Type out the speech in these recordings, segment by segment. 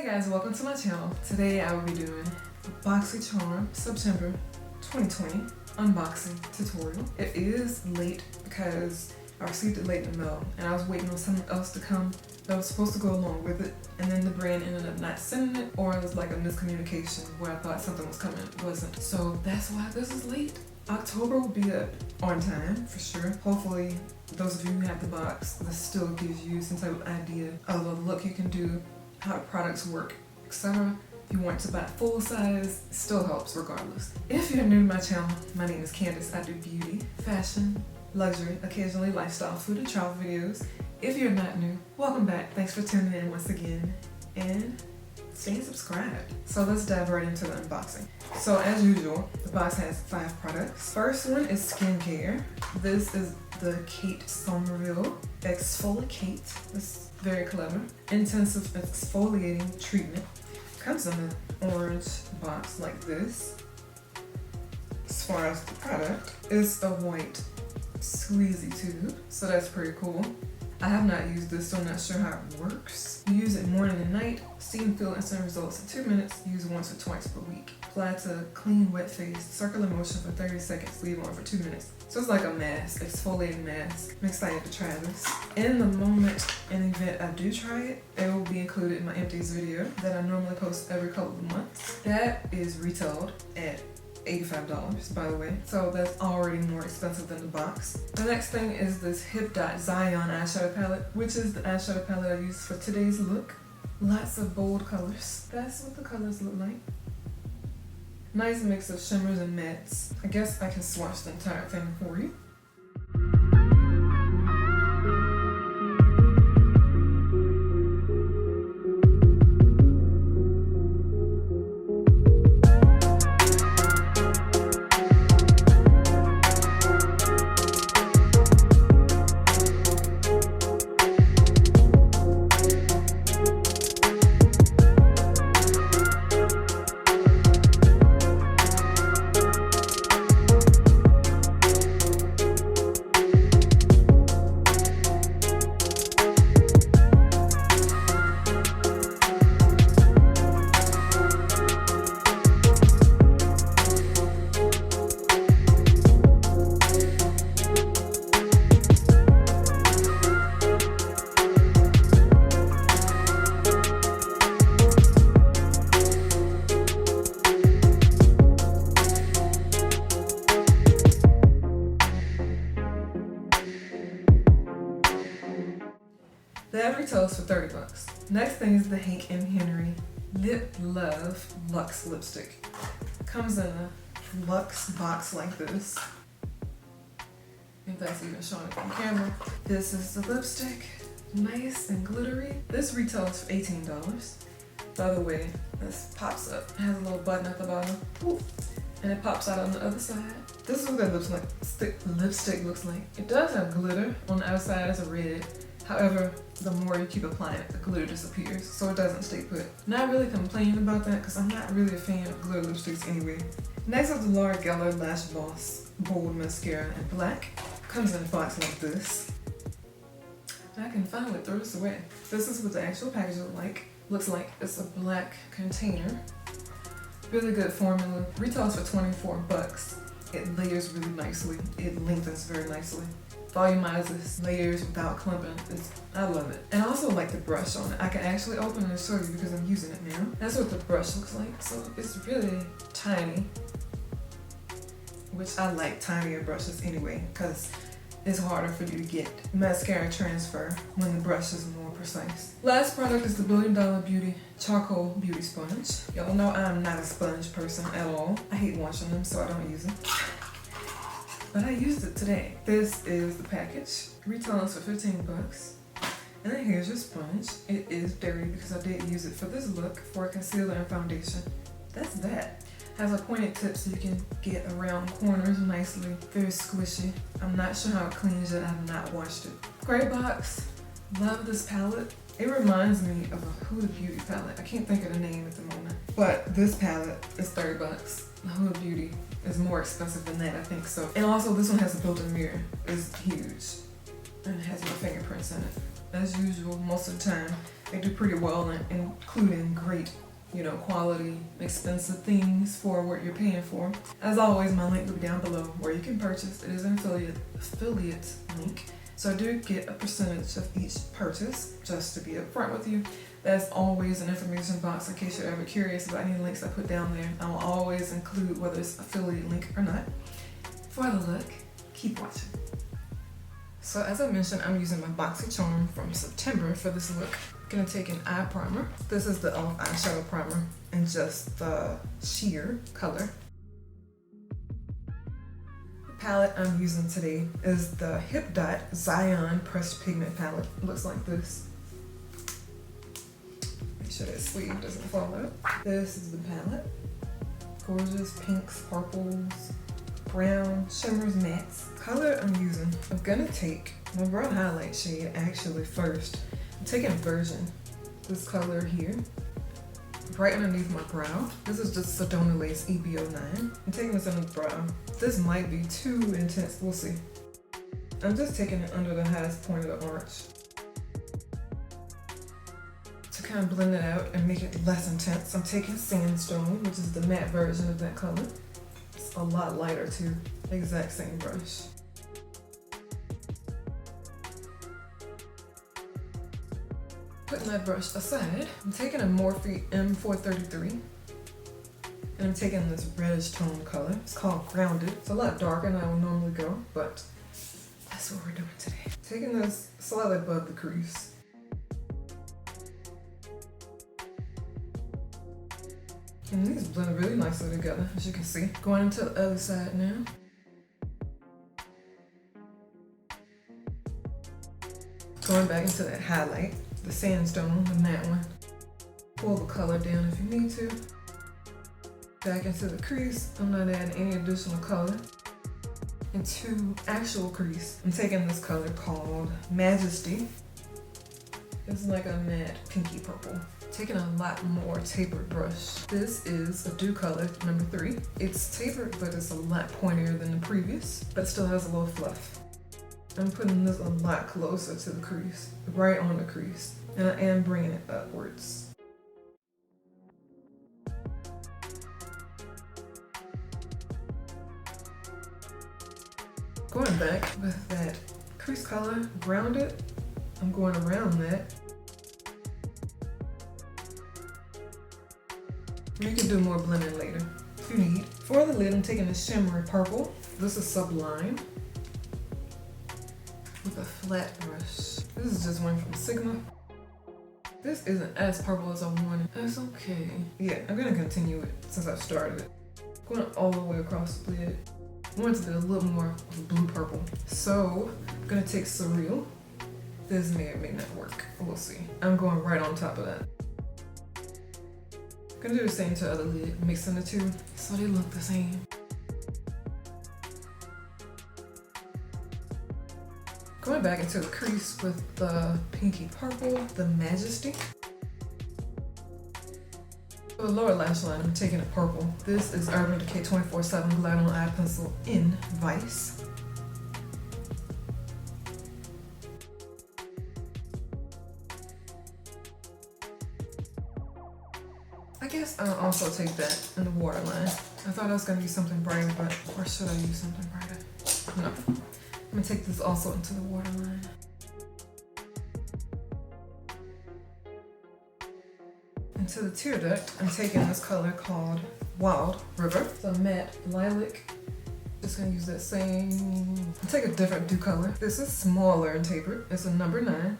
Hey guys, welcome to my channel. Today I will be doing a BoxyCharm September 2020 unboxing tutorial. It is late because I received it late in the mail and I was waiting on something else to come that was supposed to go along with it, and then the brand ended up not sending it, or it was like a miscommunication where I thought something was coming, it wasn't. So that's why this is late. October will be up on time for sure. Hopefully those of you who have the box, this still gives you some type of idea of a look you can do, how the products work, etc. If you want to buy full size, it still helps regardless. If you're new to my channel, my name is Candace. I do beauty, fashion, luxury, occasionally lifestyle, food and travel videos. If you're not new, welcome back. Thanks for tuning in once again and stay subscribed. So let's dive right into the unboxing. So as usual, the box has 5 products. First one is skincare. This is the Kate Somerville Exfoliate. This is very clever. Intensive exfoliating treatment. Comes in an orange box like this. As far as the product, it's a white squeezy tube, so that's pretty cool. I have not used this, so I'm not sure how it works. You use it morning and night, see and feel instant results in 2 minutes, use once or twice per week. Apply to clean, wet face, circular motion for 30 seconds, leave on for 2 minutes. So it's like a mask, exfoliating mask. I'm excited to try this. In the moment and event I do try it, it will be included in my empties video that I normally post every couple of months. That is retailed at $85, by the way, so that's already more expensive than the box. The next thing is this Hip Dot Zion eyeshadow palette, which is the eyeshadow palette I use for today's look. Lots of bold colors. That's what the colors look like. Nice mix of shimmers and mattes. I guess I can swatch the entire thing for you. That retails for $30. Next thing is the Hank & Henry Lip Love Luxe lipstick. Comes in a luxe box like this. If that's even showing up on camera. This is the lipstick, nice and glittery. This retails for $18. By the way, this pops up. It has a little button at the bottom. Ooh. And it pops out on the other side. This is what that lipstick looks like. It does have glitter on the outside as a red. However, the more you keep applying it, the glitter disappears, so it doesn't stay put. Not really complaining about that because I'm not really a fan of glitter lipsticks anyway. Next is the Laura Geller Lash Boss Bold Mascara in black. Comes in a box like this. I can finally throw this away. This is what the actual package looks like. It's a black container. Really good formula. Retails for $24. It layers really nicely. It lengthens very nicely. Volumizes layers without clumping. I love it. And I also like the brush on it. I can actually open it and show you because I'm using it now. That's what the brush looks like. So it's really tiny, which I like tinier brushes anyway because it's harder for you to get mascara transfer when the brush is more precise. Last product is the BoxyCharm Charcoal Beauty Sponge. Y'all know I'm not a sponge person at all. I hate washing them, so I don't use them. But I used it today. This is the package. Retails for $15. And then here's your sponge. It is dirty because I did use it for this look for a concealer and foundation. That's that. Has a pointed tip so you can get around corners nicely. Very squishy. I'm not sure how it cleans it. I have not washed it. Great box. Love this palette. It reminds me of a Huda Beauty palette. I can't think of the name at the moment. But this palette is $30. The Huda Beauty is more expensive than that, I think so. And also this one has a built-in mirror. It's huge. And it has my fingerprints in it. As usual, most of the time, they do pretty well in including great, you know, quality, expensive things for what you're paying for. As always, my link will be down below where you can purchase. It is an affiliate link. So I do get a percentage of each purchase, just to be upfront with you. There's always an information box in case you're ever curious about any links I put down there. I will always include whether it's affiliate link or not. For the look, keep watching. So as I mentioned, I'm using my BoxyCharm from September for this look. I'm gonna take an eye primer. This is the e.l.f. eyeshadow primer in just the sheer color. The palette I'm using today is the Hip Dot Zion Pressed Pigment palette. It looks like this. Make sure that sleeve doesn't fall out. This is the palette. Gorgeous pinks, purples, brown, shimmers, mattes. Color I'm using, I'm gonna take my brown highlight shade actually first. I'm taking a version, this color here, right underneath my brow. This is just Sedona Lace EB09. I'm taking this under the brow. This might be too intense, we'll see. I'm just taking it under the highest point of the arch to kind of blend it out and make it less intense. I'm taking Sandstone, which is the matte version of that color. It's a lot lighter too, exact same brush. Putting that brush aside, I'm taking a Morphe M433 and I'm taking this reddish tone color. It's called Grounded. It's a lot darker than I would normally go, but that's what we're doing today. Taking this slightly above the crease. And these blend really nicely together, as you can see. Going into the other side now. Going back into that highlight. The Sandstone, the matte one. Pull the color down if you need to. Back into the crease. I'm not adding any additional color. Into actual crease, I'm taking this color called Majesty. It's like a matte pinky purple. Taking a lot more tapered brush. This is a Dew Color number 3. It's tapered, but it's a lot pointier than the previous, but still has a little fluff. I'm putting this a lot closer to the crease, right on the crease, and I am bringing it upwards. Going back with that crease color, Grounded, I'm going around that. You can do more blending later if you need. For the lid, I'm taking a shimmery purple. This is Sublime. With a flat brush. This is just one from Sigma. This isn't as purple as I wanted. That's okay. Yeah, I'm gonna continue it since I've started it. Going all the way across the lid. I want it to be a little more blue purple. So I'm gonna take Surreal. This may or may not work. We'll see. I'm going right on top of that. I'm gonna do the same to the other lid, mixing the two so they look the same. Going back into the crease with the pinky purple, the Majesty. For the lower lash line, I'm taking a purple. This is Urban Decay 24/7 Glide On Eye Pencil in Vice. I guess I'll also take that in the waterline. I thought I was gonna use something brighter, but or should I use something brighter? No. I'm gonna take this also into the waterline. Into the tear duct, I'm taking this color called Wild River. It's a matte lilac. Just gonna use that same, I'll take a different Dew Color. This is smaller and tapered. It's a number 9.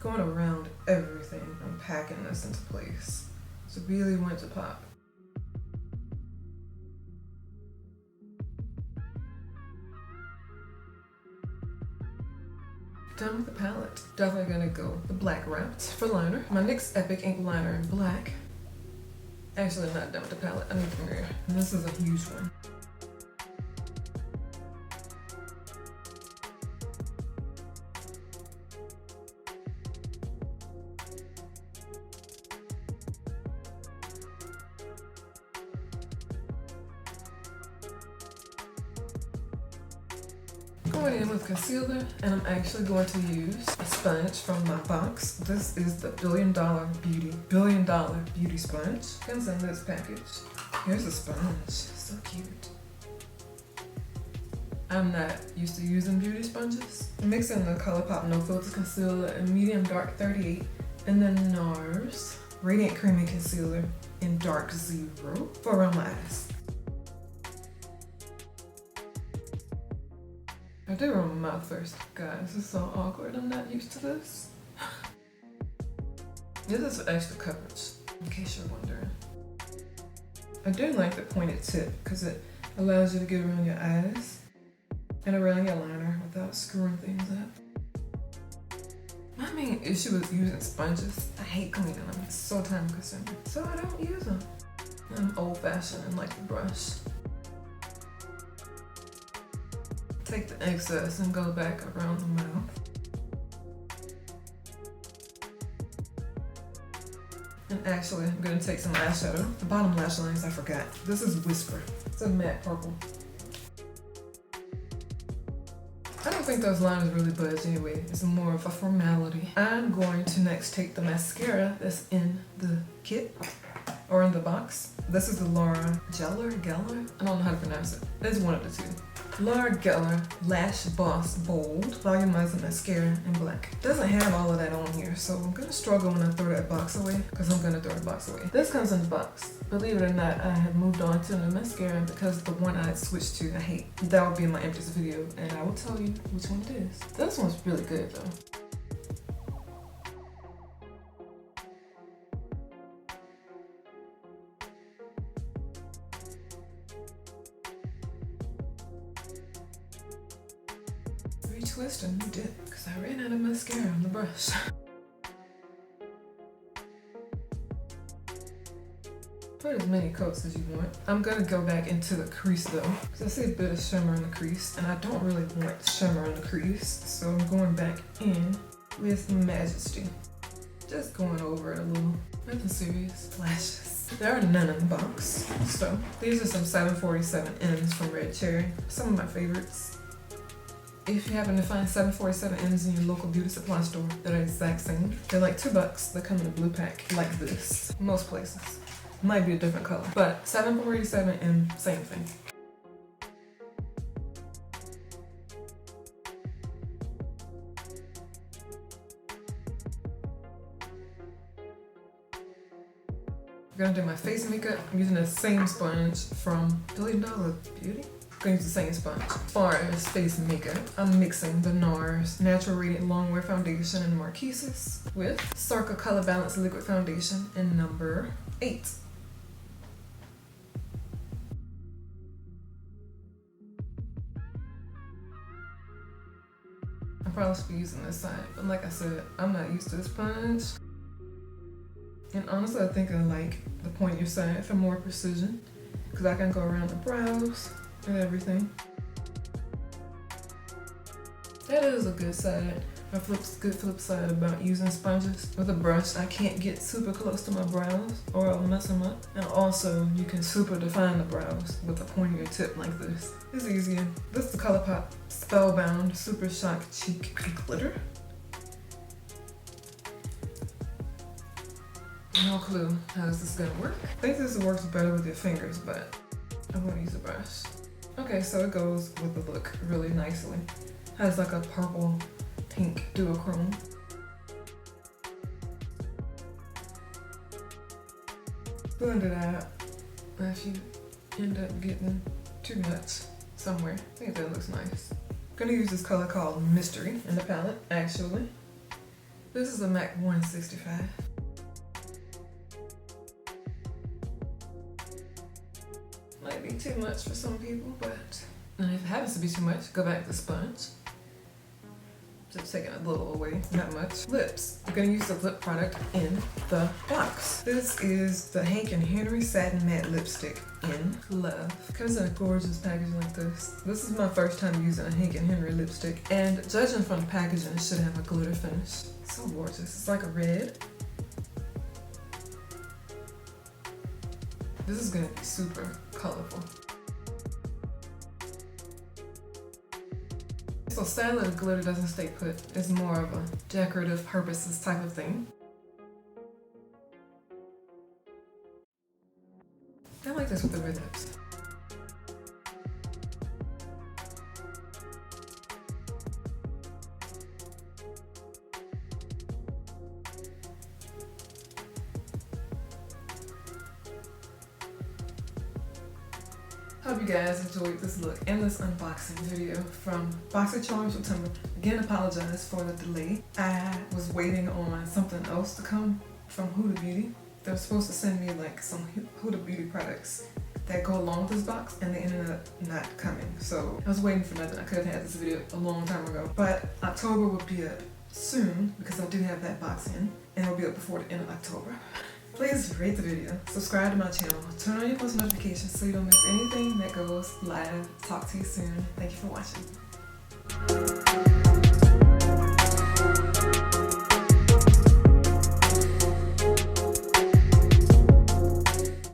Going around everything, I'm packing this into place. So really want it to pop. Done with the palette. Definitely gonna go the black wrapped for liner. My NYX Epic ink liner in black. Actually, not done with the palette. I need the mirror. And this is a huge one. Going in with concealer, and I'm actually going to use a sponge from my box. This is the Billion Dollar Beauty sponge. Comes in this package. Here's a sponge, so cute. I'm not used to using beauty sponges. Mixing the ColourPop No Filter Concealer in Medium Dark 38, and then NARS Radiant Creamy Concealer in Dark 0 for around my eyes. I do run my mouth first. Guys, this is so awkward. I'm not used to this. This is for extra coverage, in case you're wondering. I do like the pointed tip because it allows you to get around your eyes and around your liner without screwing things up. My main issue with using sponges, I hate cleaning them. It's so time consuming. So I don't use them. I'm old fashioned and like the brush. Take the excess and go back around the mouth. And actually, I'm gonna take some eyeshadow. The bottom lash lines, I forgot. This is Whisper. It's a matte purple. I don't think those lines really budge anyway. It's more of a formality. I'm going to next take the mascara that's in the kit, or in the box. This is the Laura Geller? I don't know how to pronounce it. It's one of the two. Laura Geller Lash Boss Bold Volumizing Mascara in black. Doesn't have all of that on here, so I'm gonna struggle when I throw that box away, because I'm gonna throw the box away. This comes in the box. Believe it or not, I have moved on to the mascara because the one I switched to, I hate. That will be in my empties video, and I will tell you which one it is. This one's really good though. Retwist and new dip, because I ran out of mascara on the brush. Put as many coats as you want. I'm gonna go back into the crease though, because I see a bit of shimmer in the crease, and I don't really want shimmer in the crease, so I'm going back in with Majesty. Just going over it a little. Nothing serious. Lashes. There are none in the box, so these are some 747Ms from Red Cherry. Some of my favorites. If you happen to find 747Ms in your local beauty supply store that are the exact same, they're like $2. They come in a blue pack like this. Most places. Might be a different color, but 747M, same thing. I'm gonna do my face makeup. I'm using the same sponge from Billion Dollar Beauty. I'm gonna use the same sponge. As far as face makeup, I'm mixing the NARS Natural Radiant Longwear Foundation in Marquise's with Circa Color Balance Liquid Foundation in number 8. I probably should be using this side, but like I said, I'm not used to this sponge. And honestly, I think I like the pointier side for more precision, because I can go around the brows and everything. That is a good side. A good flip side about using sponges. With a brush, I can't get super close to my brows or I'll mess them up. And also, you can super define the brows with a pointier tip like this. It's easier. This is the ColourPop Spellbound Super Shock Cheek Glitter. No clue how this is gonna work. I think this works better with your fingers, but I'm gonna use a brush. Okay, so it goes with the look really nicely. Has like a purple pink duochrome. Blend it out if you end up getting too much somewhere. I think that looks nice. I'm gonna use this color called Mystery in the palette, actually. This is a MAC 165. Might be too much for some people, but if it happens to be too much, go back to the sponge. Just taking a little away, not much. Lips. I'm gonna use the lip product in the box. This is the Hank & Henry Satin Matte Lipstick in Love. Comes in a gorgeous packaging like this. This is my first time using a Hank & Henry lipstick, and judging from the packaging, it should have a glitter finish. So gorgeous. It's like a red. This is gonna be super colorful. So sadly, glitter doesn't stay put. It's more of a decorative purposes type of thing. I like this with the red lips. Hope you guys enjoyed this look and this unboxing video from BoxyCharm September. Again, apologize for the delay. I was waiting on something else to come from Huda Beauty. They were supposed to send me like some Huda Beauty products that go along with this box, and they ended up not coming. So I was waiting for nothing. I could have had this video a long time ago. But October will be up soon because I do have that box in, and it will be up before the end of October. Please rate the video, subscribe to my channel, turn on your post notifications so you don't miss anything that goes live. Talk to you soon. Thank you for watching.